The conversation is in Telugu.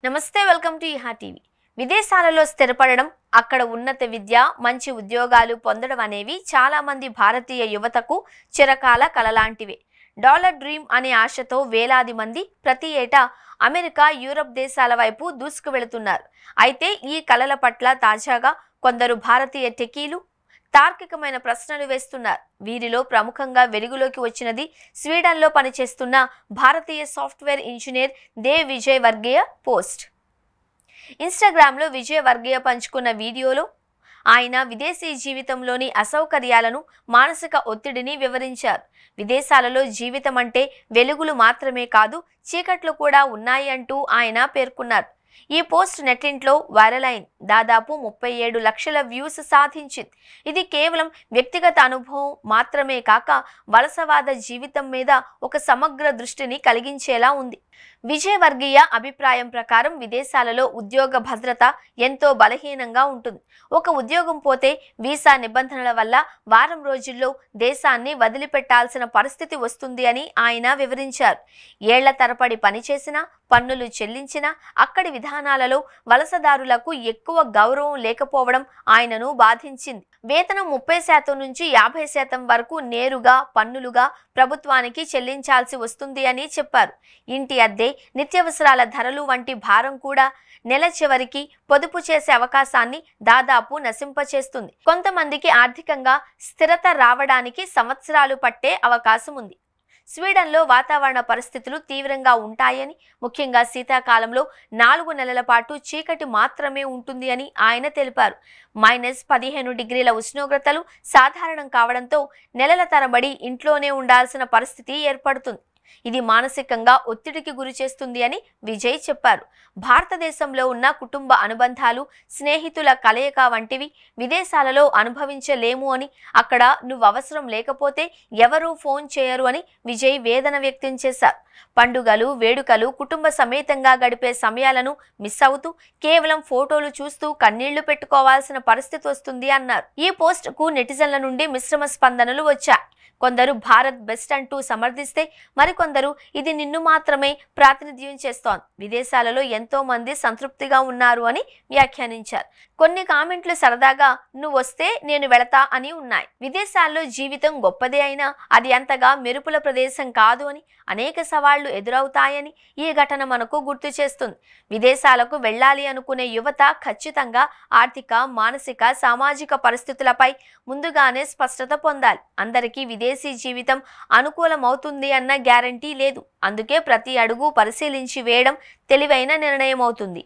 నమస్తే వెల్కమ్ టు ఇహా టీవీ. విదేశాలలో స్థిరపడడం, అక్కడ ఉన్నత విద్య, మంచి ఉద్యోగాలు పొందడం అనేవి చాలా మంది భారతీయ యువతకు చిరకాల కలలాంటివే. డాలర్ డ్రీమ్ అనే ఆశతో వేలాది మంది ప్రతి ఏటా అమెరికా, యూరప్ దేశాల వైపు దూసుకు వెళుతున్నారు. అయితే ఈ కలల పట్ల తాజాగా కొందరు భారతీయ టెకీలు తార్కికమైన ప్రశ్నలు వేస్తున్నారు. వీరిలో ప్రముఖంగా వెలుగులోకి వచ్చినది స్వీడన్లో పనిచేస్తున్న భారతీయ software engineer Dev Vijay Vargiya post. ఇన్స్టాగ్రామ్లో విజయ్ వర్గీయ పంచుకున్న వీడియోలో ఆయన విదేశీ జీవితంలోని అసౌకర్యాలను, మానసిక ఒత్తిడిని వివరించారు. విదేశాలలో జీవితం అంటే వెలుగులు మాత్రమే కాదు, చీకట్లు కూడా ఉన్నాయి అంటూ ఆయన పేర్కొన్నారు. ఈ పోస్ట్ నెట్టింట్లో వైరల్ అయింది. దాదాపు 37 లక్షల వ్యూస్ సాధించింది. ఇది కేవలం వ్యక్తిగత అనుభవం మాత్రమే కాక వలసవాద జీవితం మీద ఒక సమగ్ర దృష్టిని కలిగించేలా ఉంది. విజయ్ వర్గీయ అభిప్రాయం ప్రకారం విదేశాలలో ఉద్యోగ భద్రత ఎంతో బలహీనంగా ఉంటుంది. ఒక ఉద్యోగం పోతే వీసా నిబంధనల వల్ల వారం రోజుల్లో దేశాన్ని వదిలిపెట్టాల్సిన పరిస్థితి వస్తుంది అని ఆయన వివరించారు. ఏళ్ల తరబడి పనిచేసినా, పన్నులు చెల్లించినా అక్కడి విధానాలలో వలసదారులకు ఎక్కువ గౌరవం లేకపోవడం ఆయనను బాధించింది. వేతనం 30% నుంచి 50% వరకు నేరుగా పన్నులుగా ప్రభుత్వానికి చెల్లించాల్సి వస్తుంది అని చెప్పారు. ఇంటి అద్దె, నిత్యావసరాల ధరలు వంటి భారం కూడా నెల చివరికి పొదుపు చేసే అవకాశాన్ని దాదాపు నశింపచేస్తుంది. కొంతమందికి ఆర్థికంగా స్థిరత రావడానికి సంవత్సరాలు పట్టే అవకాశం ఉంది. స్వీడన్లో వాతావరణ పరిస్థితులు తీవ్రంగా ఉంటాయని, ముఖ్యంగా శీతాకాలంలో 4 నెలల పాటు చీకటి మాత్రమే ఉంటుంది అని ఆయన తెలిపారు. -15 డిగ్రీల ఉష్ణోగ్రతలు సాధారణం కావడంతో నెలల తరబడి ఇంట్లోనే ఉండాల్సిన పరిస్థితి ఏర్పడుతుంది. ఇది మానసికంగా ఒత్తిడికి గురి చేస్తుంది అని విజయ్ చెప్పారు. భారతదేశంలో ఉన్న కుటుంబ అనుబంధాలు, స్నేహితుల కలయిక వంటివి విదేశాలలో అనుభవించలేము అని, అక్కడ నువ్వు అవసరం లేకపోతే ఎవరూ ఫోన్ చేయరు అని విజయ్ వేదన వ్యక్తం చేశారు. పండుగలు, వేడుకలు, కుటుంబ సమేతంగా గడిపే సమయాలను మిస్ అవుతూ కేవలం ఫోటోలు చూస్తూ కన్నీళ్లు పెట్టుకోవాల్సిన పరిస్థితి వస్తుంది అన్నారు. ఈ పోస్ట్కు నెటిజన్ల నుండి మిశ్రమ స్పందనలు వచ్చాయి. కొందరు భారత్ బెస్ట్ అంటూ సమర్థిస్తే, మరికొందరు ఇది నిన్ను మాత్రమే ప్రాతినిధ్యం చేస్తోంది, విదేశాలలో ఎంతో మంది సంతృప్తిగా ఉన్నారు అని వ్యాఖ్యానించారు. కొన్ని కామెంట్లు సరదాగా నువ్వు వస్తే నేను వెళతా అని ఉన్నాయి. విదేశాల్లో జీవితం గొప్పదే అయినా అది అంతగా మెరుపుల ప్రదేశం కాదు అని, అనేక సవాళ్లు ఎదురవుతాయని ఈ ఘటన మనకు గుర్తు చేస్తుంది. విదేశాలకు వెళ్ళాలి అనుకునే యువత ఖచ్చితంగా ఆర్థిక, మానసిక, సామాజిక పరిస్థితులపై ముందుగానే స్పష్టత పొందాలి. అందరికీ విదేశీ జీవితం అనుకూలమవుతుంది అన్న గ్యారంటీ లేదు. అందుకే ప్రతి అడుగు పరిశీలించి వేయడం తెలివైన నిర్ణయం అవుతుంది.